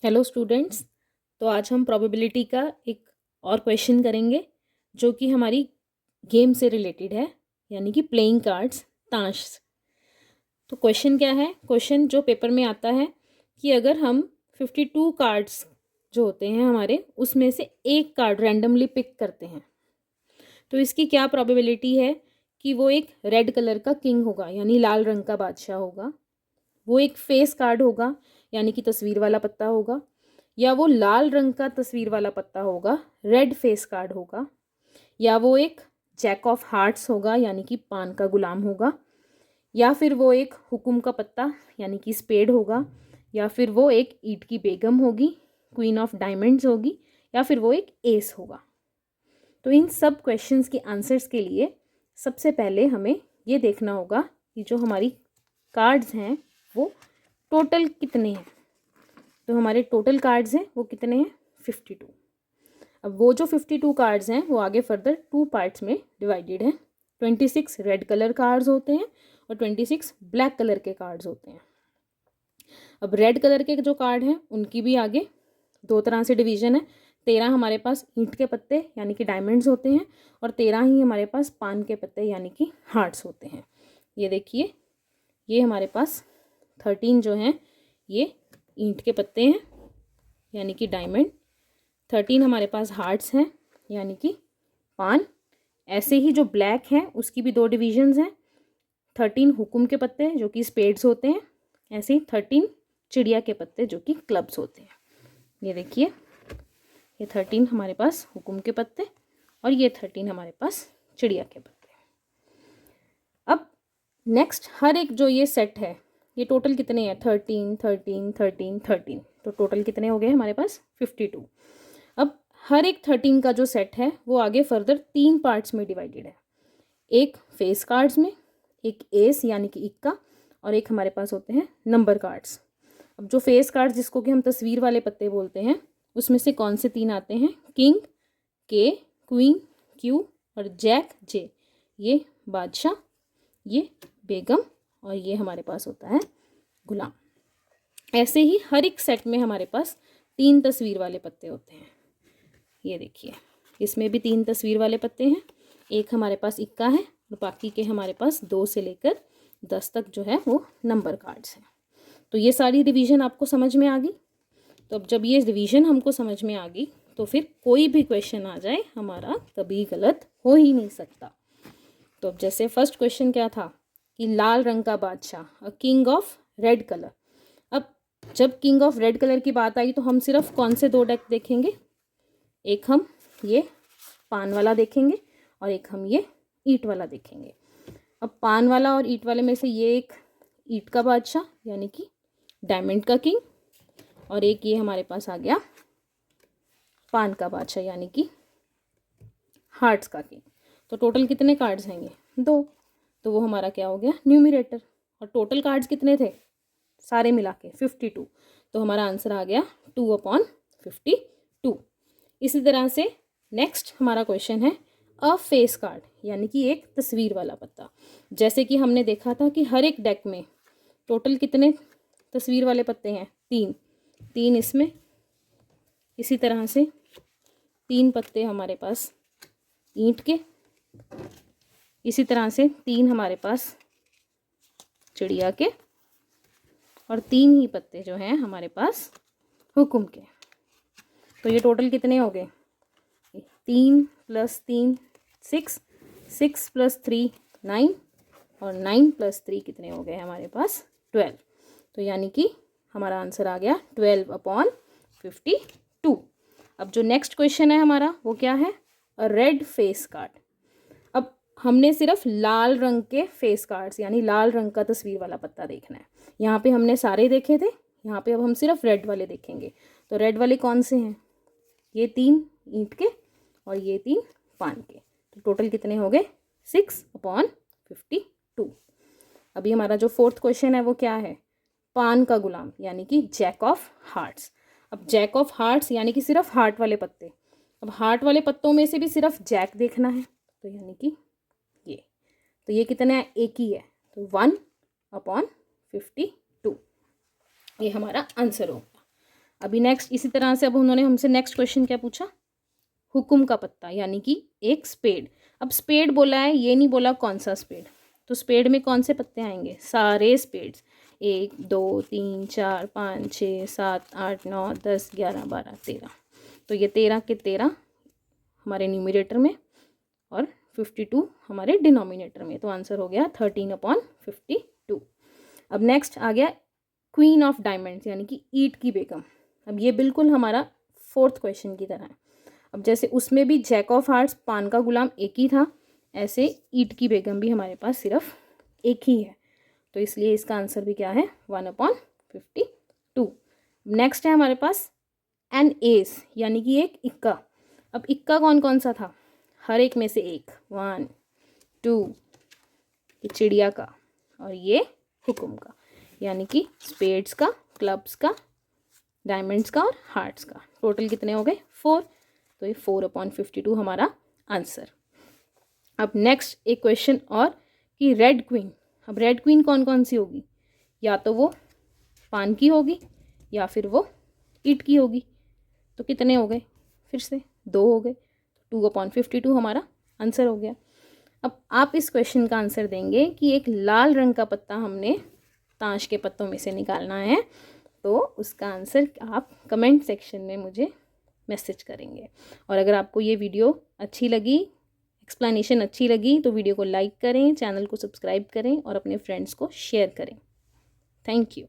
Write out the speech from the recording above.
Hello students. तो आज हम प्रोबेबिलिटी का एक और क्वेश्चन करेंगे जो कि हमारी गेम से रिलेटेड है, यानी कि प्लेइंग कार्ड्स, ताश। तो क्वेश्चन क्या है? क्वेश्चन जो पेपर में आता है कि अगर हम 52 कार्ड्स जो होते हैं हमारे, उसमें से एक कार्ड रैंडमली पिक करते हैं तो इसकी क्या प्रोबेबिलिटी है कि वो एक रेड कलर का किंग होगा, यानी लाल रंग का बादशाह होगा। वो एक फेस कार्ड होगा, यानी कि तस्वीर वाला पत्ता होगा, या वो लाल रंग का तस्वीर वाला पत्ता होगा, रेड फेस कार्ड होगा, या वो एक जैक ऑफ हार्ट्स होगा, यानी कि पान का गुलाम होगा, या फिर वो एक हुकुम का पत्ता यानी कि स्पेड होगा, या फिर वो एक ईंट की बेगम होगी, क्वीन ऑफ डायमंड्स होगी, या फिर वो एक एस होगा। तो इन सब क्वेश्चंस के आंसर्स के लिए सबसे पहले हमें ये देखना होगा कि जो हमारी कार्ड्स हैं वो टोटल कितने हैं। तो हमारे टोटल कार्ड्स हैं वो कितने हैं? 52। अब वो जो 52 कार्ड्स हैं वो आगे फर्दर 2 पार्ट्स में डिवाइडेड हैं। 26 रेड कलर कार्ड्स होते हैं और 26 ब्लैक कलर के कार्ड्स होते हैं। अब रेड कलर के जो कार्ड हैं उनकी भी आगे 2 तरह से डिवीजन है। 13 हमारे पास ईंट के पत्ते यानी कि डायमंड्स होते हैं और 13 ही हमारे पास पान के पत्ते यानी कि हार्ट्स होते हैं। ये देखिए, ये हमारे पास 13 जो हैं ये ईंट के पत्ते हैं यानी कि डायमंड। 13 हमारे पास हार्ट्स हैं यानी कि पान। ऐसे ही जो ब्लैक है उसकी भी 2 डिविजन्स हैं। 13 हुकुम के पत्ते जो कि स्पेड्स होते हैं, ऐसे ही 13 चिड़िया के पत्ते जो कि क्लब्स होते हैं। ये देखिए, ये 13 हमारे पास हुकुम के पत्ते और ये 13 हमारे पास चिड़िया के पत्ते। अब नेक्स्ट हर एक जो ये सेट है ये टोटल कितने हैं? 13 13 13 13। तो टोटल कितने हो गए हमारे पास? 52। अब हर एक 13 का जो सेट है वो आगे फर्दर 3 पार्ट्स में डिवाइडेड है। एक फेस कार्ड्स में, एक एस यानी कि इक्का, और एक हमारे पास होते हैं नंबर कार्ड्स। अब जो फेस कार्ड्स जिसको कि हम तस्वीर वाले पत्ते बोलते हैं उसमें से कौन से 3 आते हैं? किंग के, क्वीन क्यू और जैक जे। ये बादशाह, ये बेगम और ये हमारे पास होता है गुलाम। ऐसे ही हर एक सेट में हमारे पास 3 तस्वीर वाले पत्ते होते हैं। ये देखिए, इसमें भी 3 तस्वीर वाले पत्ते हैं। एक हमारे पास इक्का है और बाकी के हमारे पास 2 से लेकर 10 तक जो है वो नंबर कार्ड्स हैं। तो ये सारी डिवीज़न आपको समझ में आ गई। तो अब जब ये डिवीज़न हमको समझ में आ गई तो फिर कोई भी क्वेश्चन आ जाए हमारा कभी गलत हो ही नहीं सकता। तो अब जैसे फर्स्ट क्वेश्चन क्या था कि लाल रंग का बादशाह, a king of red colour. अब जब किंग ऑफ रेड कलर की बात आई तो हम सिर्फ कौन से 2 डेक देखेंगे? एक हम ये पान वाला देखेंगे और एक हम ये ईंट वाला देखेंगे। अब पान वाला और ईंट वाले में से ये एक ईंट का बादशाह यानी कि डायमंड का किंग, और एक ये हमारे पास आ गया पान का बादशाह यानी कि हार्ट्स का किंग। तो टोटल कितने कार्ड्स हैं? ये 2। तो वो हमारा क्या हो गया? न्यूमरेटर। और टोटल कार्ड्स कितने थे सारे मिला के? 52। तो हमारा आंसर आ गया 2/52। इसी तरह से नेक्स्ट हमारा क्वेश्चन है अ फेस कार्ड यानी कि एक तस्वीर वाला पत्ता। जैसे कि हमने देखा था कि हर एक डेक में टोटल कितने तस्वीर वाले पत्ते हैं? 3। 3 इसमें, इसी तरह से 3 पत्ते हमारे पास ईंट के, इसी तरह से 3 हमारे पास चिड़िया के और 3 ही पत्ते जो हैं हमारे पास हुकुम के। तो ये टोटल कितने हो गए? 3 + 3 6, 6 + 3 9 और 9 + 3 कितने हो गए हमारे पास? 12। तो यानी कि हमारा आंसर आ गया 12/52। अब जो नेक्स्ट क्वेश्चन है हमारा वो क्या है? अ रेड फेस कार्ड। अब हमने सिर्फ लाल रंग के फेस कार्ड्स यानी लाल रंग का तस्वीर वाला पत्ता देखना है। यहाँ पे हमने सारे देखे थे, यहाँ पे अब हम सिर्फ रेड वाले देखेंगे। तो रेड वाले कौन से हैं? ये 3 ईंट के और ये 3 पान के। तो टोटल कितने हो गए? 6/52। अभी हमारा जो फोर्थ क्वेश्चन है वो क्या है? पान का गुलाम यानी कि जैक ऑफ हार्ट्स। अब जैक ऑफ हार्ट्स यानी कि सिर्फ हार्ट वाले पत्ते। अब हार्ट वाले पत्तों में से भी सिर्फ जैक देखना है, तो यानी कि ये। तो ये कितना है? एक ही है, तो 1/52 ये हमारा आंसर होगा। अभी नेक्स्ट इसी तरह से अब उन्होंने हमसे नेक्स्ट क्वेश्चन क्या पूछा, हुकुम का पत्ता यानी कि एक स्पेड। अब स्पेड बोला है, ये नहीं बोला कौन सा स्पेड। तो स्पेड में कौन से पत्ते आएंगे, सारे स्पेड्स, 1 2 3 4 5 6 7 8 9 10 11 12 13। तो ये 13 के 13 हमारे न्यूमरेटर में और 52 हमारे डिनोमिनेटर में। तो आंसर हो गया 13/52। अब नेक्स्ट आ गया क्वीन ऑफ डायमंड्स यानी कि ईंट की बेगम। अब ये बिल्कुल हमारा फोर्थ क्वेश्चन की तरह है। अब जैसे उसमें भी जैक ऑफ हार्ट्स पान का गुलाम एक ही था, ऐसे ईंट की बेगम भी हमारे पास सिर्फ एक ही है। तो इसलिए इसका आंसर भी क्या है, 1/52। नेक्स्ट है हमारे पास एन एस यानी कि एक इक्का। अब इक्का कौन कौन सा था, हर एक में से एक, 1 2, ये चिड़िया का और ये हुकुम का, यानी कि स्पेड्स का, क्लब्स का, डायमंड्स का और हार्ट्स का। टोटल कितने हो गए, 4। तो ये 4/52 हमारा आंसर। अब नेक्स्ट एक क्वेश्चन और कि रेड क्वीन। अब रेड क्वीन कौन कौन सी होगी, या तो वो पान की होगी या फिर वो ईंट की होगी। तो कितने हो गए, फिर से 2 हो गए। 2/52 हमारा आंसर हो गया। अब आप इस क्वेश्चन का आंसर देंगे कि एक लाल रंग का पत्ता हमने ताश के पत्तों में से निकालना है। तो उसका आंसर आप कमेंट सेक्शन में मुझे मैसेज करेंगे। और अगर आपको ये वीडियो अच्छी लगी, एक्सप्लेनेशन अच्छी लगी, तो वीडियो को लाइक करें, चैनल को सब्सक्राइब करें और अपने फ्रेंड्स को शेयर करें। Thank you.